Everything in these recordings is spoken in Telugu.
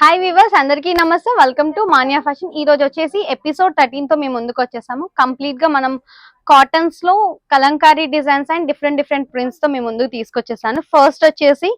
హాయ్ వీవర్స్ అందరికీ నమస్తే. Welcome to Manya fashion. ఈ రోజు వచ్చేసి ఎపిసోడ్ 13 తో మేము ముందుకు వచ్చేసాము. కంప్లీట్ గా మనం కాటన్స్ లో Kalamkari designs and different prints తో మేము ముందుకు తీసుకొచ్చేసాను. ఫస్ట్ వచ్చేసి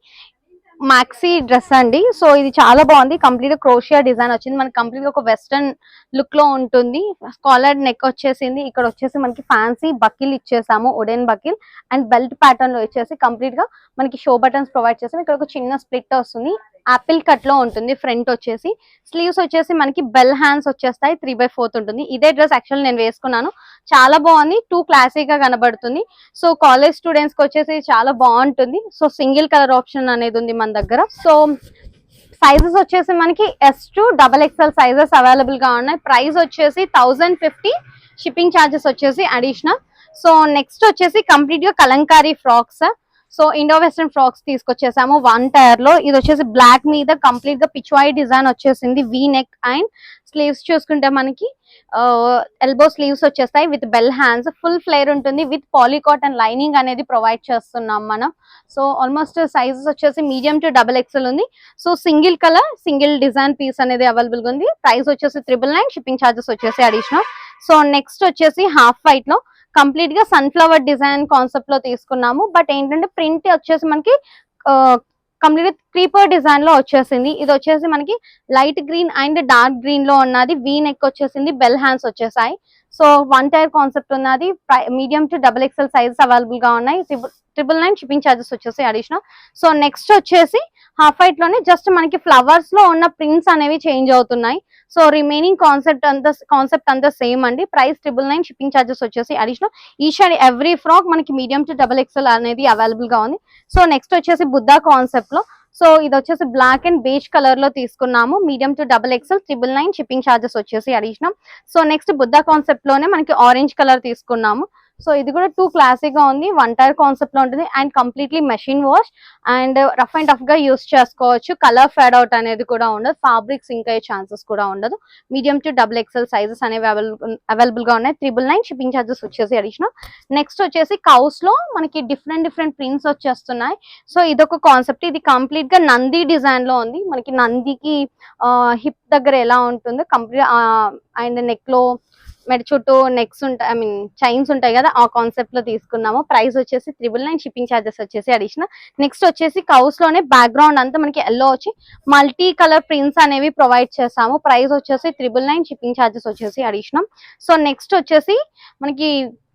మాక్సీ డ్రెస్ అండి. సో ఇది చాలా బాగుంది. కంప్లీట్ క్రోషియా డిజైన్ వచ్చింది. మనకి కంప్లీట్ గా ఒక వెస్టర్న్ లుక్ లో ఉంటుంది. కాలర్ నెక్ వచ్చేసింది. ఇక్కడ వచ్చేసి మనకి ఫ్యాన్సీ బకిల్ ఇచ్చేసాము, wooden buckle and belt pattern లో వచ్చేసి కంప్లీట్ గా మనకి షో బటన్స్ ప్రొవైడ్ చేసాము. ఇక్కడ ఒక చిన్న స్ప్లిట్ వస్తుంది, ఆపిల్ కట్ లో ఉంటుంది. ఫ్రంట్ వచ్చేసి స్లీవ్స్ వచ్చేసి మనకి బెల్ హ్యాండ్స్ వచ్చేస్తాయి. 3/4 ఉంటుంది. ఇదే డ్రెస్ యాక్చువల్ నేను వేసుకున్నాను, చాలా బాగుంది. టూ క్లాసీగా కనబడుతుంది. సో కాలేజ్ స్టూడెంట్స్ కి వచ్చేసి చాలా బాగుంటుంది. సో సింగిల్ కలర్ ఆప్షన్ అనేది ఉంది మన దగ్గర. సో సైజెస్ వచ్చేసి మనకి S to XXL sizes available గా ఉన్నాయి. ప్రైస్ వచ్చేసి 1050, షిప్పింగ్ ఛార్జెస్ వచ్చేసి అడిషనల్. సో నెక్స్ట్ వచ్చేసి కంప్లీట్ గా Kalamkari frocks. So Indo western frocks తీసుకొచ్చేసాము 1 టైర్ లో. ఇది వచ్చేసి బ్లాక్ మీద కంప్లీట్ గా పిచ్వాయి డిజైన్ వచ్చేసింది. వీ నెక్ అండ్ స్లీవ్స్ చూసుకుంటే మనకి ఎల్బో స్లీవ్స్ వచ్చేస్తాయి with bell hands. Full flare ఉంటుంది విత్ పాలీకాటన్ లైనింగ్ అనేది ప్రొవైడ్ చేస్తున్నాం మనం. సో ఆల్మోస్ట్ సైజెస్ వచ్చేసి మీడియం టు XXL ఉంది. So single colour single design piece అనేది అవైలబుల్ గా ఉంది. ప్రైస్ వచ్చేసి 999, షిప్పింగ్ ఛార్జెస్ వచ్చేసి అడిషనల్. సో నెక్స్ట్ వచ్చేసి హాఫ్ వైట్ లో కంప్లీట్ గా సన్ఫ్లవర్ డిజైన్ కాన్సెప్ట్ లో తీసుకున్నాము. బట్ ఏంటంటే ప్రింట్ వచ్చేసి మనకి కంప్లీట్ గా క్రీపర్ డిజైన్ లో వచ్చేసింది. ఇది వచ్చేసి మనకి light green and dark green లో ఉన్నది. వీ నెక్ వచ్చేసింది, బెల్ హ్యాండ్స్ వచ్చేసాయి. సో 1 టైర్ కాన్సెప్ట్ ఉన్నది. Medium to XXL sizes available గా ఉన్నాయి. 999, షిప్పింగ్ ఛార్జెస్ వచ్చేసి అడిషనల్. సో నెక్స్ట్ వచ్చేసి హాఫ్ వైట్ లోనే జస్ట్ మనకి ఫ్లవర్స్ లో ఉన్న ప్రింట్స్ అనేవి చేంజ్ అవుతున్నాయి. సో రిమైనింగ్ కాన్సెప్ట్ అంతా సేమ్ అండి. ప్రైస్ 999, షిప్పింగ్ ఛార్జెస్ వచ్చేసి additional. Each and every frock మనకి మీడియం టు XXL అనేది అవైలబుల్ గా ఉంది. సో నెక్స్ట్ వచ్చేసి బుద్ధా కాన్సెప్ట్ లో. సో ఇది వచ్చేసి బ్లాక్ అండ్ బేజ్ కలర్ లో తీసుకున్నాము. Medium to XXL, 999, shipping charges వచ్చేసి additional. So next Buddha concept లోనే మనకి ఆరెంజ్ కలర్ తీసుకున్నాము. సో ఇది కూడా టూ క్లాసీగా ఉంది. 1 టైర్ కాన్సెప్ట్ లో ఉంటుంది and completely machine wash and rough and tough గా యూస్ చేసుకోవచ్చు. కలర్ ఫేడ్ అవుట్ అనేది కూడా ఉండదు. ఫ్యాబ్రిక్ సింక్ అయ్యే ఛాన్సెస్ కూడా ఉండదు. మీడియం టు XXL సైజెస్ అనేవి అవైలబుల్ గా ఉన్నాయి. 999, షిప్పింగ్ ఛార్జెస్ వచ్చేసి అడిషనల్. నెక్స్ట్ వచ్చేసి కౌస్ లో మనకి డిఫరెంట్ ప్రింట్స్ వచ్చేస్తున్నాయి. సో ఇదొక కాన్సెప్ట్. ఇది కంప్లీట్ గా నంది డిజైన్ లో ఉంది. మనకి నందికి హిప్ దగ్గర ఎలా ఉంటుందో కంప్లీట్ అండ్ నెక్ లో మెడ చుట్టూ నెక్స్ ఉంటాయి, చైన్స్ ఉంటాయి కదా, ఆ కాన్సెప్ట్ లో తీసుకున్నాము. ప్రైస్ వచ్చేసి 999, షిప్పింగ్ ఛార్జెస్ వచ్చేసి అడిషనల్. నెక్స్ట్ వచ్చేసి కౌస్ లోనే బ్యాక్గ్రౌండ్ అంతా మనకి ఎల్లో వచ్చి మల్టీ కలర్ ప్రింట్స్ అనేవి ప్రొవైడ్ చేసాము. ప్రైస్ వచ్చేసి 999, షిప్పింగ్ ఛార్జెస్ వచ్చేసి అడిషనల్. సో నెక్స్ట్ వచ్చేసి మనకి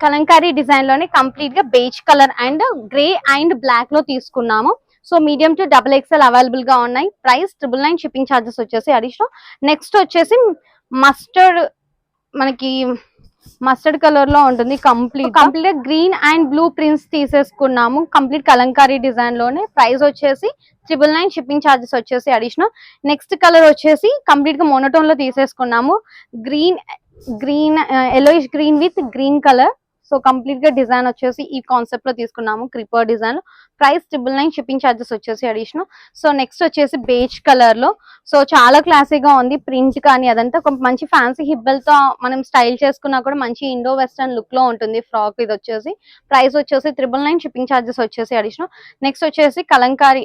కలంకారీ డిజైన్ లోనే కంప్లీట్ గా beige colour and grey and black లో తీసుకున్నాము. So medium to XXL available గా ఉన్నాయి. ప్రైస్ 999, షిప్పింగ్ ఛార్జెస్ వచ్చేసి అడిషనల్. నెక్స్ట్ వచ్చేసి మస్టర్డ్ కలర్ లో ఉంటుంది. Complete green and blue prints తీసేసుకున్నాము కంప్లీట్ కలంకారీ డిజైన్ లోనే. ప్రైస్ వచ్చేసి 999, షిప్పింగ్ ఛార్జెస్ వచ్చేసి అడిషనల్. నెక్స్ట్ కలర్ వచ్చేసి కంప్లీట్ గా మోనోటోన్ లో తీసేసుకున్నాము. Green yellowish green with green colour. So complete గా డిజైన్ వచ్చేసి ఈ కాన్సెప్ట్ లో తీసుకున్నాము, creeper design. Price 999, shipping charges వచ్చేసి అడిషనల్. సో నెక్స్ట్ వచ్చేసి బేజ్ కలర్ లో. సో చాలా క్లాసీగా ఉంది ప్రింట్ కానీ అదంతా. ఒక మంచి ఫ్యాన్సీ హిబ్బల్ తో మనం స్టైల్ చేసుకున్నా కూడా మంచి ఇండో వెస్టర్న్ లుక్ లో ఉంటుంది ఫ్రాక్. ఇది వచ్చేసి ప్రైస్ వచ్చేసి 999, షిప్పింగ్ ఛార్జెస్ వచ్చేసి అడిషనల్. నెక్స్ట్ వచ్చేసి కలంకారీ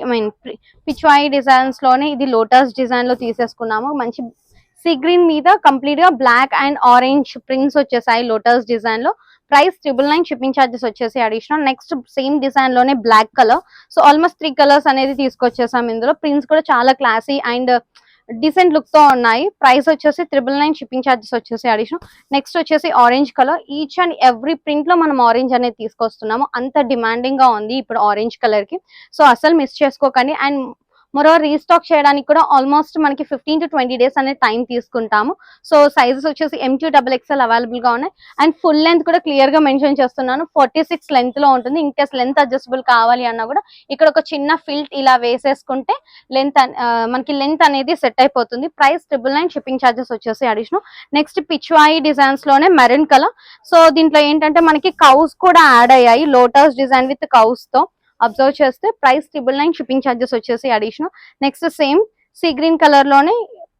పిచ్వాయి డిజైన్స్ లోనే ఇది లోటస్ డిజైన్ లో తీసేసుకున్నాము. మంచి సీ గ్రీన్ మీద కంప్లీట్ గా బ్లాక్ అండ్ ఆరెంజ్ ప్రింట్స్ వచ్చేసాయి లోటస్ డిజైన్ లో. ప్రైస్ 999, షిప్పింగ్ ఛార్జెస్ వచ్చేసి అడిషనల్. నెక్స్ట్ సేమ్ డిజైన్ లోనే black colour. So almost 3 colours అనేది తీసుకొచ్చేసాం. ఇందులో ప్రింట్స్ కూడా చాలా క్లాసీ అండ్ డీసెంట్ లుక్ తో ఉన్నాయి. ప్రైస్ వచ్చేసి 999, షిప్పింగ్ ఛార్జెస్ వచ్చేసి అడిషనల్. నెక్స్ట్ వచ్చేసి orange colour. Each and every print లో మనం ఆరెంజ్ అనేది తీసుకొస్తున్నాము. అంత డిమాండింగ్ గా ఉంది ఇప్పుడు ఆరెంజ్ కలర్ కి. సో అసలు మిస్ చేసుకోకండి. అండ్ మరో రీస్టాక్ చేయడానికి కూడా ఆల్మోస్ట్ మనకి 15 to 20 డేస్ అనే టైం తీసుకుంటాము. సో సైజెస్ వచ్చేసి M to XXL అవైలబుల్ గా ఉన్నాయి. అండ్ ఫుల్ లెంత్ కూడా క్లియర్ గా మెన్షన్ చేస్తున్నాను. 46 లెంత్ లో ఉంటుంది. ఇన్ కేస్ లెంత్ అడ్జస్టబుల్ కావాలి అన్నా కూడా ఇక్కడ ఒక చిన్న ఫిల్ట్ ఇలా వేసేసుకుంటే మనకి లెంత్ అనేది సెట్ అయిపోతుంది. ప్రైస్ 999, షిప్పింగ్ ఛార్జెస్ వచ్చేసి అడిషనల్. నెక్స్ట్ పిచ్వాయి డిజైన్స్ లోనే మెరూన్ కలర్. సో దీంట్లో ఏంటంటే మనకి కౌస్ కూడా యాడ్ అయ్యాయి, లోటస్ డిజైన్ విత్ కౌస్ తో. అబ్జర్వ్ చేస్తే ప్రైస్ 999, షిప్పింగ్ ఛార్జెస్ వచ్చేసి additional. Next same sea green colour లోనే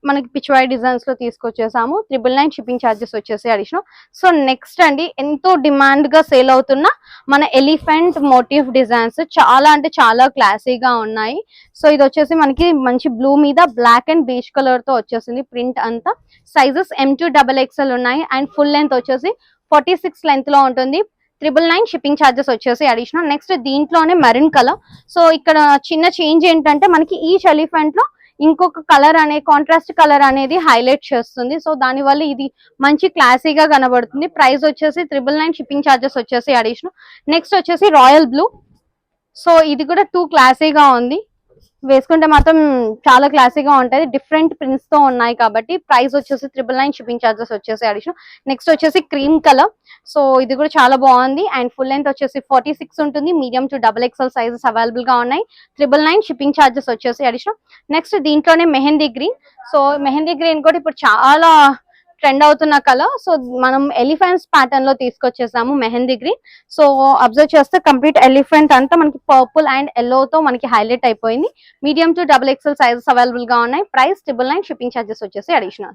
మనకి పిచ్వాయి డిజైన్స్ లో తీసుకొచ్చేసాము. 999 షిప్పింగ్ ఛార్జెస్ వచ్చేసి అడిషనల్. సో నెక్స్ట్ అండి, ఎంతో డిమాండ్ గా సేల్ అవుతున్న మన ఎలిఫెంట్ మోటివ్ డిజైన్స్ చాలా అంటే చాలా క్లాసీగా ఉన్నాయి. సో ఇది వచ్చేసి మనకి మంచి బ్లూ మీద బ్లాక్ అండ్ బీచ్ కలర్ తో వచ్చేసింది ప్రింట్ అంతా. సైజెస్ M2XXL ఉన్నాయి అండ్ ఫుల్ లెంత్ వచ్చేసి 46 లెంత్ లో ఉంటుంది. 999 షిప్పింగ్ ఛార్జెస్ వచ్చేసి అడిషనల్. నెక్స్ట్ దీంట్లోనే మెరూన్ కలర్. సో ఇక్కడ చిన్న చేంజ్ ఏంటంటే మనకి ఈచ్ ఎలిఫెంట్ లో ఇంకొక కలర్ అనే కాంట్రాస్ట్ కలర్ అనేది హైలైట్ చేస్తుంది. సో దాని వల్ల ఇది మంచి క్లాసీగా కనబడుతుంది. ప్రైస్ వచ్చేసి 999 షిప్పింగ్ ఛార్జెస్ వచ్చేసి అడిషనల్. నెక్స్ట్ వచ్చేసి రాయల్ బ్లూ. సో ఇది కూడా టూ క్లాసీగా ఉంది, వేసుకుంటే మాత్రం చాలా క్లాసీగా ఉంటది. డిఫరెంట్ ప్రింట్స్ తో ఉన్నాయి కాబట్టి ప్రైస్ వచ్చేసి 999 షిప్పింగ్ ఛార్జెస్ వచ్చేసి అడిషనల్. నెక్స్ట్ వచ్చేసి క్రీమ్ కలర్. సో ఇది కూడా చాలా బాగుంది అండ్ ఫుల్ లెంత్ వచ్చేసి 46 ఉంటుంది. Medium to XXL sizes available గా ఉన్నాయి. 999 షిప్పింగ్ ఛార్జెస్ వచ్చేసి అడిషనల్. నెక్స్ట్ దీంట్లోనే mehndi green. So mehndi green కూడా ఇప్పుడు చాలా ట్రెండ్ అవుతున్న కలర్. సో మనం ఎలిఫెంట్స్ ప్యాటర్న్ లో తీసుకొచ్చేసాము మెహందీ గ్రీన్. సో అబ్జర్వ్ చేస్తే కంప్లీట్ ఎలిఫెంట్ అంతా మనకి పర్పుల్ అండ్ ఎల్లో తో మనకి హైలైట్ అయిపోయింది. Medium to XXL sizes available గా ఉన్నాయి. ప్రైస్ 999 షిప్పింగ్ ఛార్జెస్ వచ్చేసి అడిషనల్.